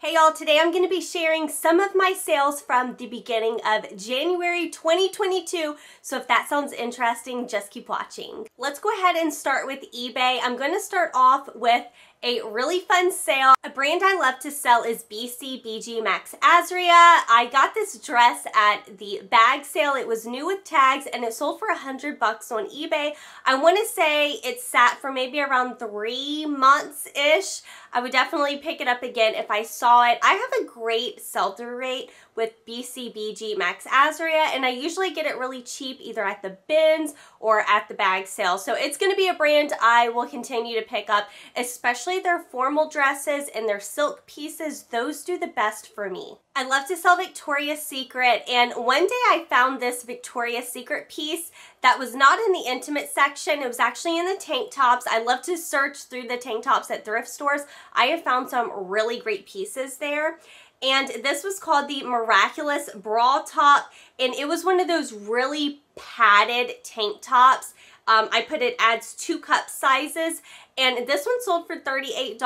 Hey y'all, today I'm going to be sharing some of my sales from the beginning of January 2022, so if that sounds interesting, just keep watching. Let's go ahead and start with eBay. I'm going to start off with a really fun sale. A brand I love to sell is BCBG Max Azria. I got this dress at the bag sale. It was new with tags and it sold for $100 on eBay. I want to say it sat for maybe around 3 months-ish. I would definitely pick it up again if I saw it. I have a great sell-through rate with BCBG Max Azria, and I usually get it really cheap either at the bins or at the bag sale. So it's going to be a brand I will continue to pick up, especially their formal dresses and their silk pieces. Those do the best for me. I love to sell Victoria's Secret, and one day I found this Victoria's Secret piece that was not in the intimate section. It was actually in the tank tops. I love to search through the tank tops at thrift stores. I have found some really great pieces there. And this was called the Miraculous Bra Top, and it was one of those really padded tank tops. I put it as 2 cup sizes, and this one sold for $38.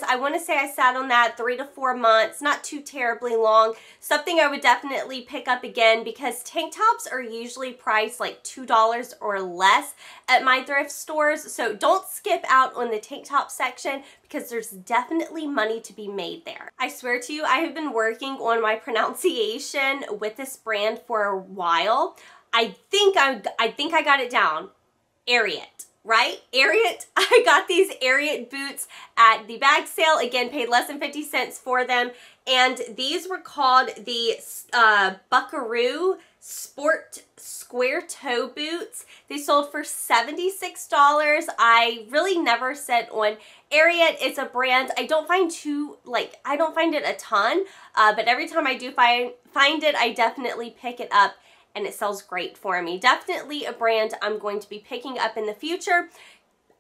I want to say I sat on that 3 to 4 months, not too terribly long. Something I would definitely pick up again because tank tops are usually priced like $2 or less at my thrift stores. So don't skip out on the tank top section because there's definitely money to be made there. I swear to you, I have been working on my pronunciation with this brand for a while. I think I got it down. Ariat, right? Ariat. I got these Ariat boots at the bag sale. Again, paid less than 50 cents for them. And these were called the Buckaroo Sport Square Toe Boots. They sold for $76. I really never set on Ariat. It's a brand I don't find I don't find it a ton, but every time I do find it, I definitely pick it up. And it sells great for me. Definitely a brand I'm going to be picking up in the future.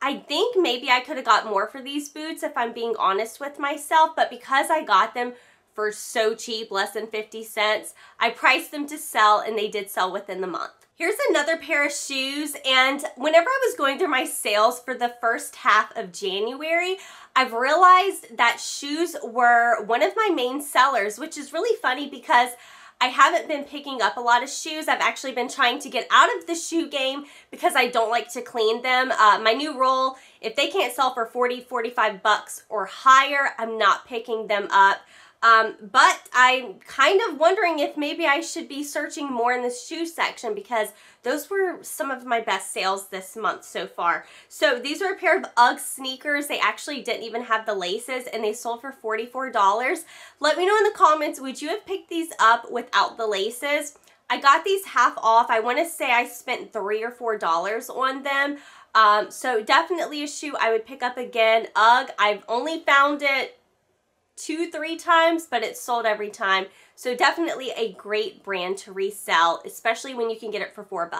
I think maybe I could have got more for these boots if I'm being honest with myself, but because I got them for so cheap, less than 50 cents, I priced them to sell and they did sell within the month. Here's another pair of shoes, and whenever I was going through my sales for the first half of January, I've realized that shoes were one of my main sellers, which is really funny because I haven't been picking up a lot of shoes. I've actually been trying to get out of the shoe game because I don't like to clean them. My new rule, if they can't sell for 40, 45 bucks or higher, I'm not picking them up. But I'm kind of wondering if maybe I should be searching more in the shoe section because those were some of my best sales this month so far. So these are a pair of UGG sneakers. They actually didn't even have the laces and they sold for $44. Let me know in the comments, would you have picked these up without the laces? I got these half off. I want to say I spent $3 or $4 on them. So definitely a shoe I would pick up again. UGG, I've only found it 2-3 times, but it's sold every time. So definitely a great brand to resell, especially when you can get it for $4.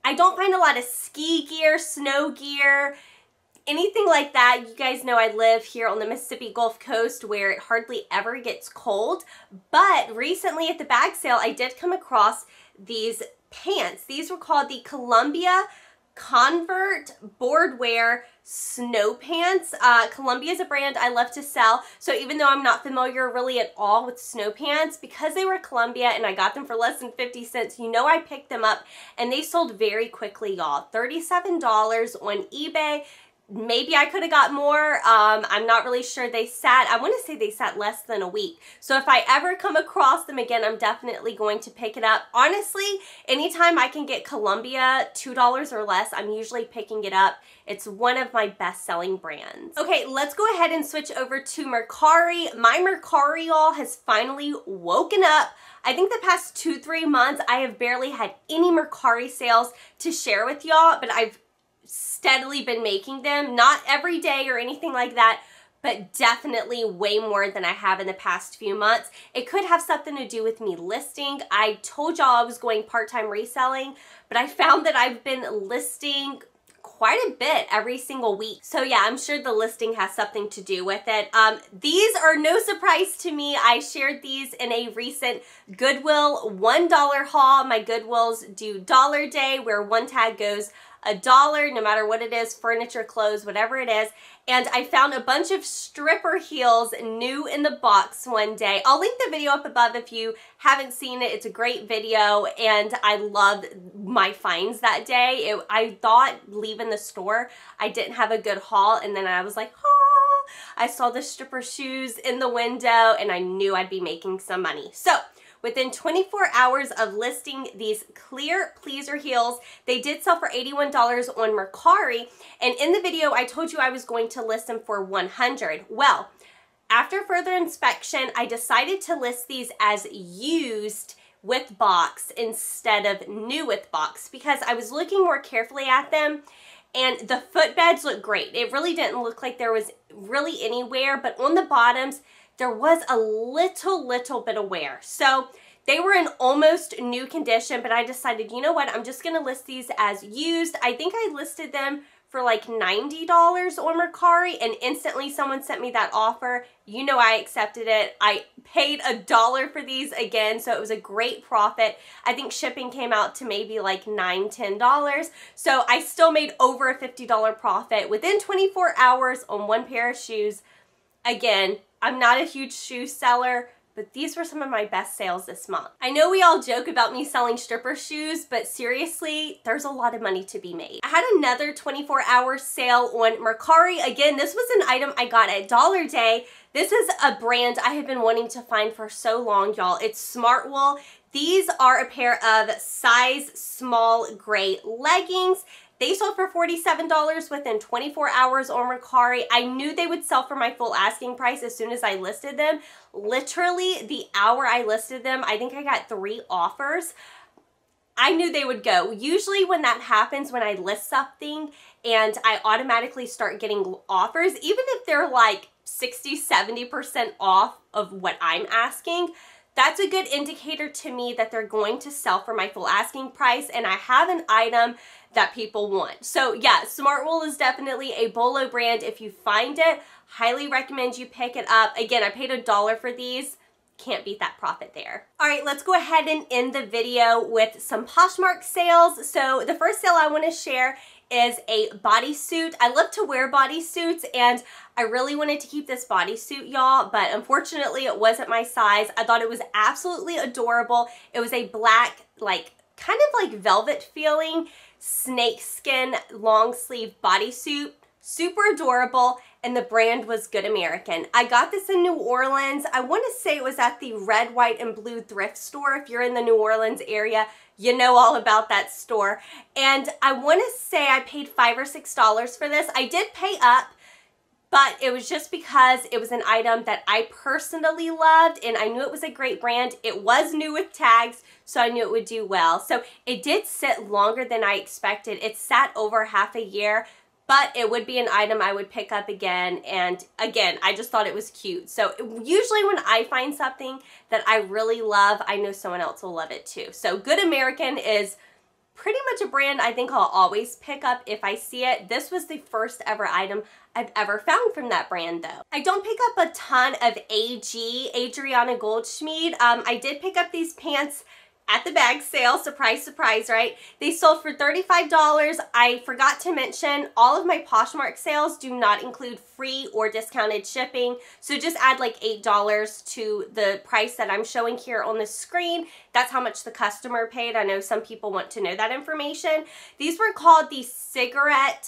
I don't find a lot of ski gear, snow gear, anything like that. You guys know I live here on the Mississippi Gulf Coast where it hardly ever gets cold. But recently at the bag sale, I did come across these pants. These were called the Columbia Convert Boardwear Snow Pants. Columbia is a brand I love to sell, so even though I'm not familiar really at all with snow pants, because they were Columbia and I got them for less than 50 cents, you know I picked them up and they sold very quickly, y'all. $37 on eBay. Maybe I could have got more. I'm not really sure. I want to say they sat less than a week. So if I ever come across them again, I'm definitely going to pick it up. Honestly, anytime I can get Columbia $2 or less, I'm usually picking it up. It's one of my best-selling brands. Okay, let's go ahead and switch over to Mercari. My Mercari, y'all, has finally woken up. I think the past 2-3 months, I have barely had any Mercari sales to share with y'all, but I've steadily been making them, not every day or anything like that, but definitely way more than I have in the past few months. It could have something to do with me listing. I told y'all I was going part-time reselling, but I found that I've been listing quite a bit every single week. So yeah, I'm sure the listing has something to do with it. These are no surprise to me. I shared these in a recent Goodwill $1 haul. My Goodwills do Dollar Day where one tag goes $1, no matter what it is, furniture, clothes, whatever it is. And I found a bunch of stripper heels new in the box one day. I'll link the video up above if you haven't seen it. It's a great video, and I loved my finds that day. I thought leaving the store I didn't have a good haul, and then I was like, oh, I saw the stripper shoes in the window, and I knew I'd be making some money. So within 24 hours of listing these clear pleaser heels, they did sell for $81 on Mercari. And in the video, I told you I was going to list them for $100. Well, after further inspection, I decided to list these as used with box instead of new with box because I was looking more carefully at them. And the footbeds look great. It really didn't look like there was really any wear, but on the bottoms, there was a little bit of wear. So they were in almost new condition, but I decided, you know what, I'm just gonna list these as used. I think I listed them for like $90 on Mercari, and instantly someone sent me that offer. You know I accepted it. I paid $1 for these again, so it was a great profit. I think shipping came out to maybe like $9, $10. So I still made over a $50 profit within 24 hours on one pair of shoes. Again, I'm not a huge shoe seller, but these were some of my best sales this month. I know we all joke about me selling stripper shoes, but seriously, there's a lot of money to be made. I had another 24-hour sale on Mercari. Again, this was an item I got at Dollar Day. This is a brand I have been wanting to find for so long, y'all. It's Smartwool. These are a pair of size small gray leggings. They sold for $47 within 24 hours on Mercari. I knew they would sell for my full asking price as soon as I listed them. Literally, the hour I listed them, I think I got 3 offers. I knew they would go. Usually when that happens, when I list something and I automatically start getting offers, even if they're like 60–70% off of what I'm asking, that's a good indicator to me that they're going to sell for my full asking price, and I have an item that people want. So yeah, Smartwool is definitely a Bolo brand. If you find it, highly recommend you pick it up. Again, I paid $1 for these. Can't beat that profit there. All right, let's go ahead and end the video with some Poshmark sales. So the first sale I want to share is a bodysuit. I love to wear bodysuits, and I really wanted to keep this bodysuit, y'all, but unfortunately it wasn't my size. I thought it was absolutely adorable. It was a black, like, kind of like velvet feeling snakeskin long sleeve bodysuit. Super adorable, and the brand was Good American. I got this in New Orleans. I want to say it was at the red, white, and blue thrift store. If you're in the New Orleans area, you know all about that store. And I want to say I paid $5 or $6 for this. I did pay up, but it was just because it was an item that I personally loved, and I knew it was a great brand. It was new with tags, so I knew it would do well. So it did sit longer than I expected. It sat over half a year, but it would be an item I would pick up again. And again, I just thought it was cute. So usually when I find something that I really love, I know someone else will love it too. So Good American is pretty much a brand I think I'll always pick up if I see it. This was the first ever item I've ever found from that brand though. I don't pick up a ton of AG, Adriana Goldschmied. I did pick up these pants at the bag sale. Surprise, surprise, right? They sold for $35. I forgot to mention, all of my Poshmark sales do not include free or discounted shipping. So just add like $8 to the price that I'm showing here on the screen. That's how much the customer paid. I know some people want to know that information. These were called the cigarette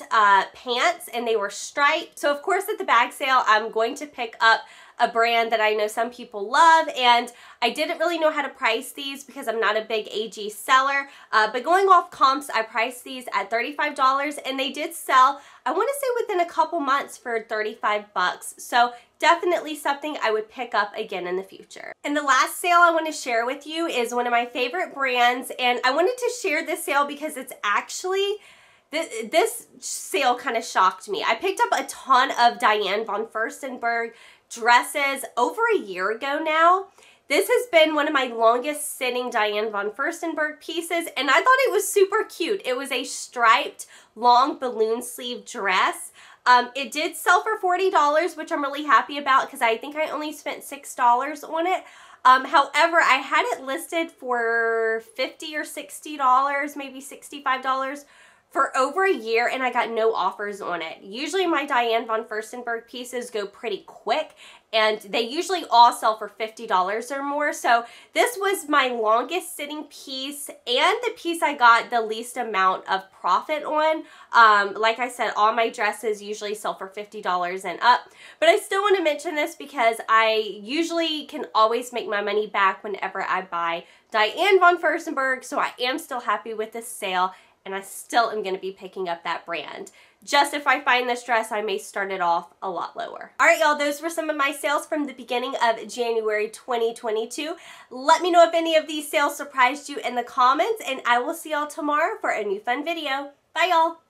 pants, and they were striped. So of course at the bag sale, I'm going to pick up a brand that I know some people love, and I didn't really know how to price these because I'm not a big AG seller, but going off comps, I priced these at $35, and they did sell, I want to say within a couple months, for 35 bucks. So definitely something I would pick up again in the future. And the last sale I want to share with you is one of my favorite brands, and I wanted to share this sale because it's actually, this sale kind of shocked me. I picked up a ton of Diane von Furstenberg dresses over a year ago now. This has been one of my longest sitting Diane von Furstenberg pieces, and I thought it was super cute. It was a striped long balloon sleeve dress. It did sell for $40, which I'm really happy about because I think I only spent $6 on it. However, I had it listed for $50 or $60, maybe $65 for over a year and I got no offers on it. Usually my Diane von Furstenberg pieces go pretty quick and they usually all sell for $50 or more. So this was my longest sitting piece and the piece I got the least amount of profit on. Like I said, all my dresses usually sell for $50 and up, but I still want to mention this because I usually can always make my money back whenever I buy Diane von Furstenberg. So I am still happy with this sale and I still am going to be picking up that brand. Just if I find this dress, I may start it off a lot lower. All right, y'all, those were some of my sales from the beginning of January 2022. Let me know if any of these sales surprised you in the comments, and I will see y'all tomorrow for a new fun video. Bye, y'all.